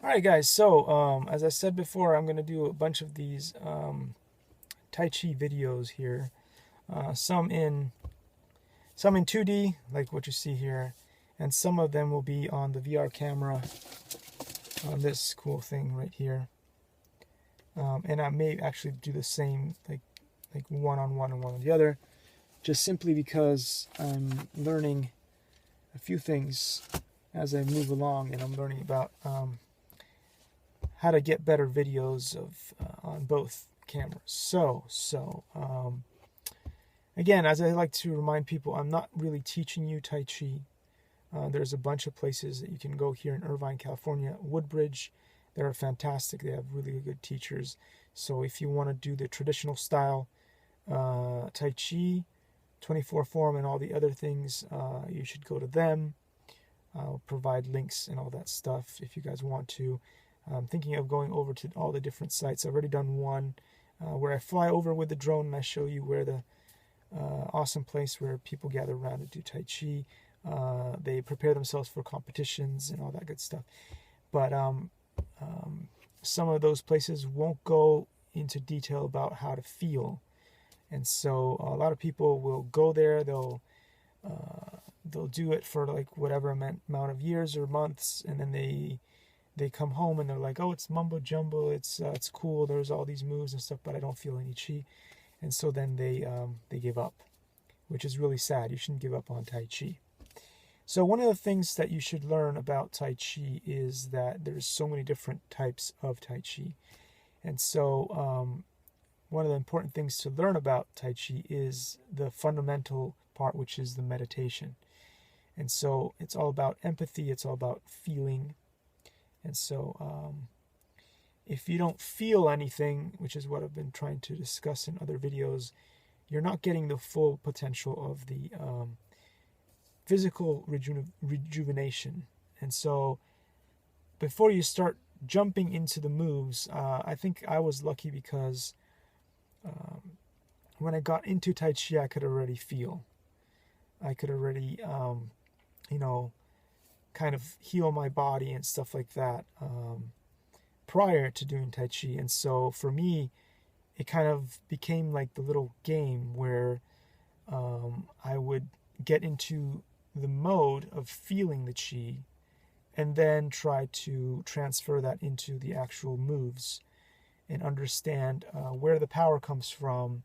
All right, guys. So, as I said before, I'm going to do a bunch of these Tai Chi videos here. Some in 2D, like what you see here, and some of them will be on the VR camera on this cool thing right here. And I may actually do the same, like one on one and one on the other, just simply because I'm learning a few things as I move along, and I'm learning about how to get better videos of on both cameras. Again, as I like to remind people, I'm not really teaching you Tai Chi. There's a bunch of places that you can go here in Irvine, California. Woodbridge, they're fantastic. They have really good teachers. So if you want to do the traditional style Tai Chi, 24 form, and all the other things, you should go to them. I'll provide links and all that stuff if you guys want to. I'm thinking of going over to all the different sites. I've already done one where I fly over with the drone and I show you where the awesome place where people gather around to do Tai Chi. They prepare themselves for competitions and all that good stuff. But some of those places won't go into detail about how to feel. And so a lot of people will go there, they'll do it for like whatever amount of years or months, and then they come home and they're like, oh, it's mumbo jumbo, it's cool, there's all these moves and stuff, but I don't feel any chi. And so then they give up, which is really sad. You shouldn't give up on Tai Chi. So one of the things that you should learn about Tai Chi is that there's so many different types of Tai Chi. And so one of the important things to learn about Tai Chi is the fundamental part, which is the meditation. And so it's all about empathy, it's all about feeling. And so if you don't feel anything, which is what I've been trying to discuss in other videos, you're not getting the full potential of the physical rejuvenation. And so before you start jumping into the moves, I think I was lucky because when I got into Tai Chi, I could already feel. I could already, you know, kind of heal my body and stuff like that prior to doing Tai Chi. And so for me, it kind of became like the little game where I would get into the mode of feeling the chi and then try to transfer that into the actual moves and understand where the power comes from,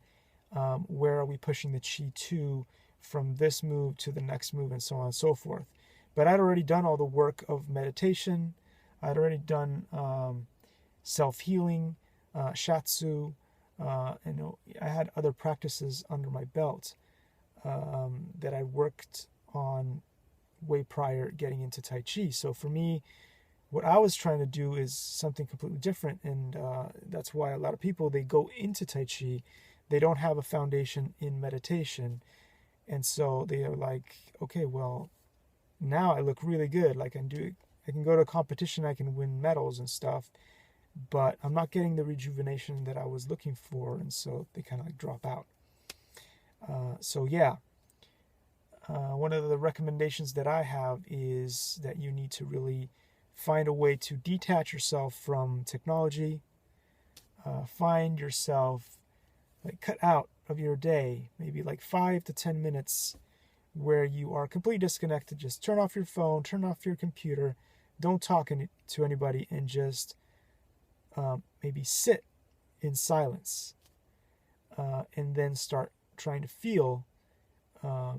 where are we pushing the chi to from this move to the next move, and so on and so forth. But I'd already done all the work of meditation. I'd already done self-healing, shatsu, and I had other practices under my belt that I worked on way prior getting into Tai Chi. So for me, what I was trying to do is something completely different, and that's why a lot of people, they go into Tai Chi, they don't have a foundation in meditation, and so they are like, okay, well, now I look really good. Like I can go to a competition, I can win medals and stuff, but I'm not getting the rejuvenation that I was looking for, and so they kind of like drop out. So yeah, one of the recommendations that I have is that you need to really find a way to detach yourself from technology. Find yourself, like, cut out of your day maybe like 5 to 10 minutes where you are completely disconnected. Just turn off your phone, turn off your computer, don't talk to anybody, and just maybe sit in silence, and then start trying to feel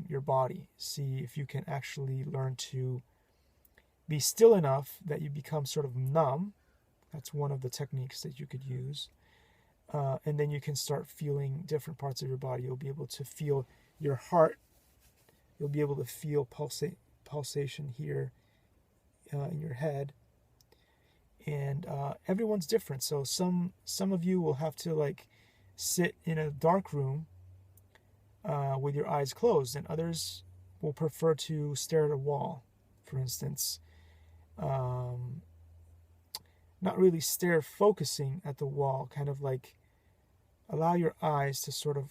your body. See if you can actually learn to be still enough that you become sort of numb. That's one of the techniques that you could use. And then you can start feeling different parts of your body. You'll be able to feel your heart. You'll be able to feel pulsation here in your head. And everyone's different. So some of you will have to like sit in a dark room with your eyes closed, and others will prefer to stare at a wall, for instance. Not really stare focusing at the wall, kind of like allow your eyes to sort of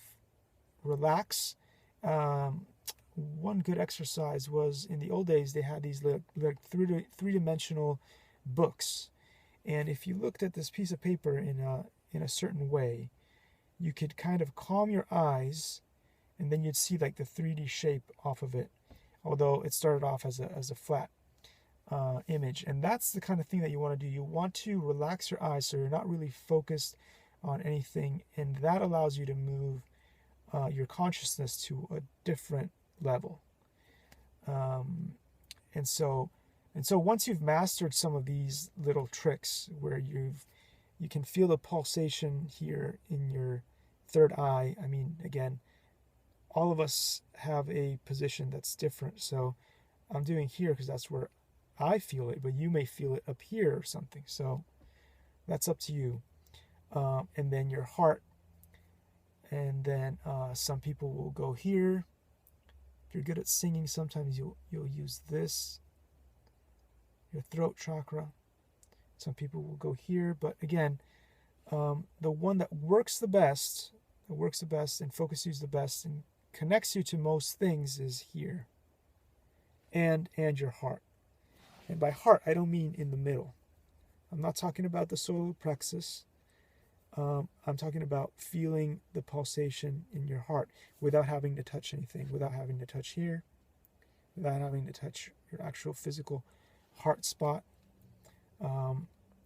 relax. One good exercise was, in the old days, they had these like three-dimensional books, And if you looked at this piece of paper in a certain way, you could kind of calm your eyes, and then you'd see like the 3D shape off of it, although it started off as a flat image. And that's the kind of thing that you want to do. You want to relax your eyes so you're not really focused on anything, and that allows you to move your consciousness to a different level. And so once you've mastered some of these little tricks where you can feel the pulsation here in your third eye. I mean, again, all of us have a position that's different. So I'm doing here because that's where I feel it, but you may feel it up here or something. So that's up to you. And then your heart. And then some people will go here. If you're good at singing, sometimes you'll use this, your throat chakra. Some people will go here, but again, the one that works the best and focuses you the best and connects you to most things is here. And your heart. And by heart, I don't mean in the middle. I'm not talking about the solar plexus. I'm talking about feeling the pulsation in your heart without having to touch anything, without having to touch here, without having to touch your actual physical heart spot.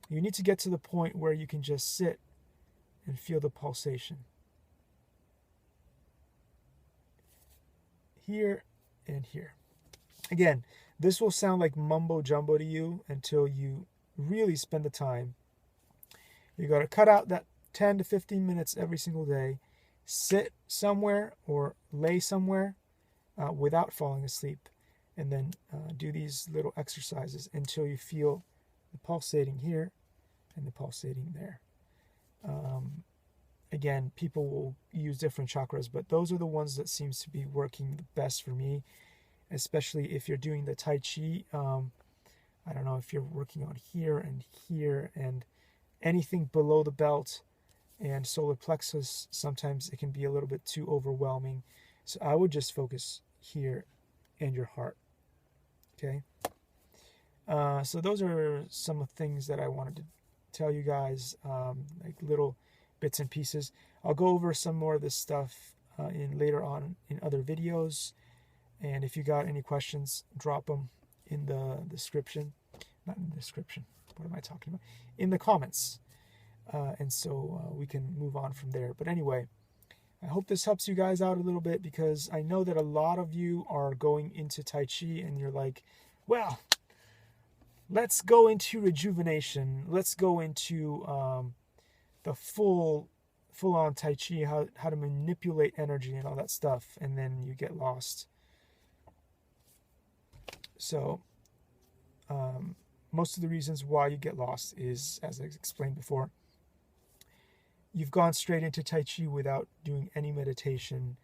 You need to get to the point where you can just sit and feel the pulsation. Here and here. Again, this will sound like mumbo jumbo to you until you really spend the time. You got to cut out that 10 to 15 minutes every single day. Sit somewhere or lay somewhere without falling asleep. And then do these little exercises until you feel the pulsating here and the pulsating there. Again, people will use different chakras, but those are the ones that seems to be working the best for me, especially if you're doing the Tai Chi. I don't know if you're working on here and anything below the belt and solar plexus. Sometimes it can be a little bit too overwhelming. So I would just focus here and your heart. Okay. So those are some of the things that I wanted to tell you guys, like little bits and pieces. I'll go over some more of this stuff later on in other videos. And if you got any questions, drop them in the description. Not in the description. What am I talking about? In the comments. And so we can move on from there. But anyway, I hope this helps you guys out a little bit, because I know that a lot of you are going into Tai Chi and you're like, well, let's go into rejuvenation. Let's go into the full-on Tai Chi, how to manipulate energy and all that stuff, and then you get lost. So most of the reasons why you get lost is, as I explained before, you've gone straight into Tai Chi without doing any meditation.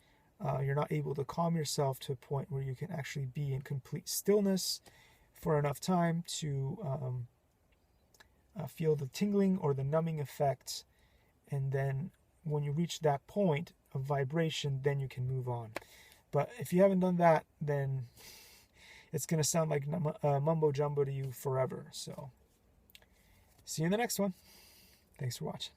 You're not able to calm yourself to a point where you can actually be in complete stillness for enough time to feel the tingling or the numbing effect. And then when you reach that point of vibration, then you can move on. But if you haven't done that, then it's going to sound like mumbo jumbo to you forever. So see you in the next one. Thanks for watching.